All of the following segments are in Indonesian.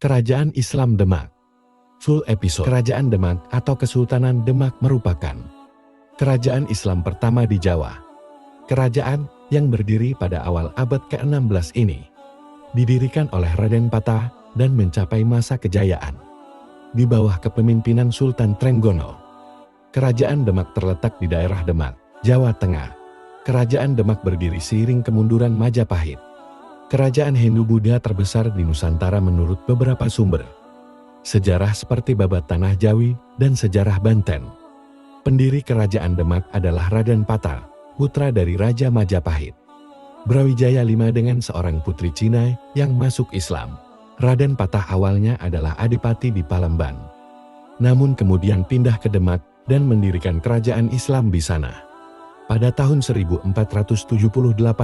Kerajaan Islam Demak. Full episode. Kerajaan Demak atau Kesultanan Demak merupakan kerajaan Islam pertama di Jawa. Kerajaan yang berdiri pada awal abad ke-16 ini didirikan oleh Raden Patah dan mencapai masa kejayaan di bawah kepemimpinan Sultan Trenggono. Kerajaan Demak terletak di daerah Demak, Jawa Tengah. Kerajaan Demak berdiri seiring kemunduran Majapahit. Kerajaan Hindu-Buddha terbesar di Nusantara menurut beberapa sumber sejarah seperti Babat Tanah Jawi dan Sejarah Banten. Pendiri Kerajaan Demak adalah Raden Patah, putra dari Raja Majapahit. Brawijaya V dengan seorang putri Cina yang masuk Islam. Raden Patah awalnya adalah adipati di Palemban, namun kemudian pindah ke Demak dan mendirikan kerajaan Islam di sana. Pada tahun 1478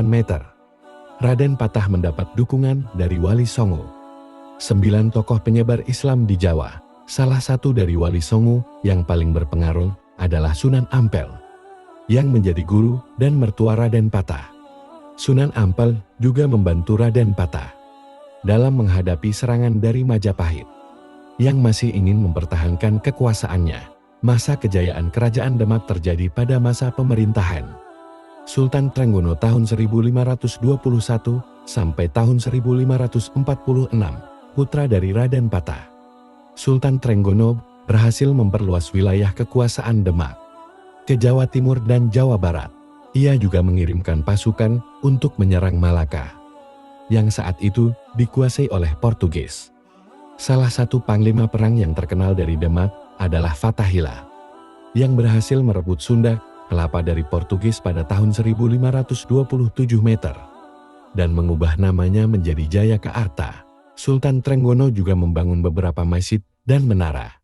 Meter, Raden Patah mendapat dukungan dari Wali Songo, 9 tokoh penyebar Islam di Jawa. Salah satu dari Wali Songo yang paling berpengaruh adalah Sunan Ampel, yang menjadi guru dan mertua Raden Patah. Sunan Ampel juga membantu Raden Patah dalam menghadapi serangan dari Majapahit, yang masih ingin mempertahankan kekuasaannya. Masa kejayaan Kerajaan Demak terjadi pada masa pemerintahan Sultan Trenggono tahun 1521 sampai tahun 1546, putra dari Raden Patah. Sultan Trenggono berhasil memperluas wilayah kekuasaan Demak ke Jawa Timur dan Jawa Barat. Ia juga mengirimkan pasukan untuk menyerang Malaka, yang saat itu dikuasai oleh Portugis. Salah satu panglima perang yang terkenal dari Demak adalah Fathahillah, yang berhasil merebut Sunda Kelapa dari Portugis pada tahun 1527 Meter dan mengubah namanya menjadi Jayakarta. Sultan Trenggono juga membangun beberapa masjid dan menara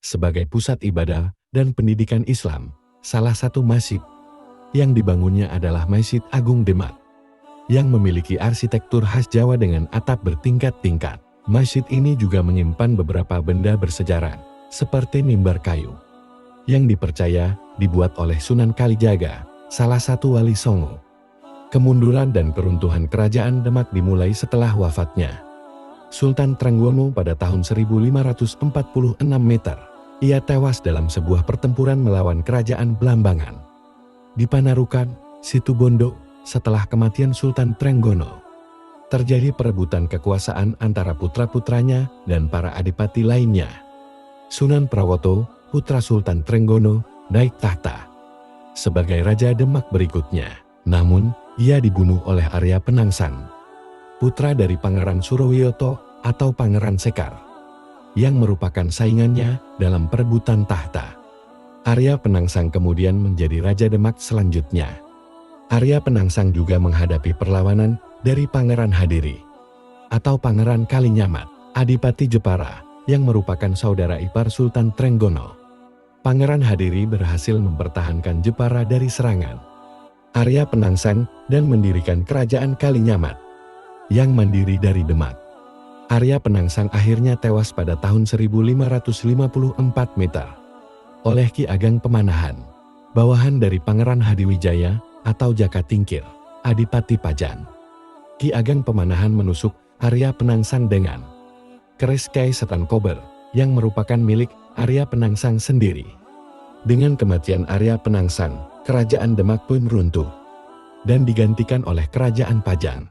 sebagai pusat ibadah dan pendidikan Islam. Salah satu masjid yang dibangunnya adalah Masjid Agung Demak, yang memiliki arsitektur khas Jawa dengan atap bertingkat-tingkat. Masjid ini juga menyimpan beberapa benda bersejarah seperti mimbar kayu yang dipercaya dibuat oleh Sunan Kalijaga, salah satu Wali Songo. Kemunduran dan keruntuhan Kerajaan Demak dimulai setelah wafatnya Sultan Trenggono pada tahun 1546 Meter. Ia tewas dalam sebuah pertempuran melawan Kerajaan Blambangan di Panarukan, Situbondo. Setelah kematian Sultan Trenggono, terjadi perebutan kekuasaan antara putra-putranya dan para adipati lainnya. Sunan Prawoto, putra Sultan Trenggono, naik tahta sebagai Raja Demak berikutnya. Namun, ia dibunuh oleh Arya Penangsang, putra dari Pangeran Surowiyoto atau Pangeran Sekar, yang merupakan saingannya dalam perebutan tahta. Arya Penangsang kemudian menjadi Raja Demak selanjutnya. Arya Penangsang juga menghadapi perlawanan dari Pangeran Hadiri atau Pangeran Kalinyamat, Adipati Jepara, yang merupakan saudara ipar Sultan Trenggono. Pangeran Hadiri berhasil mempertahankan Jepara dari serangan Arya Penangsang dan mendirikan Kerajaan Kalinyamat yang mandiri dari Demak. Arya Penangsang akhirnya tewas pada tahun 1554 Meter oleh Ki Ageng Pemanahan, bawahan dari Pangeran Hadiwijaya atau Jaka Tingkir, Adipati Pajan. Ki Ageng Pemanahan menusuk Arya Penangsang dengan keris Kyai Setan Kober yang merupakan milik Arya Penangsang sendiri. Dengan kematian Arya Penangsang, Kerajaan Demak pun runtuh dan digantikan oleh Kerajaan Pajan.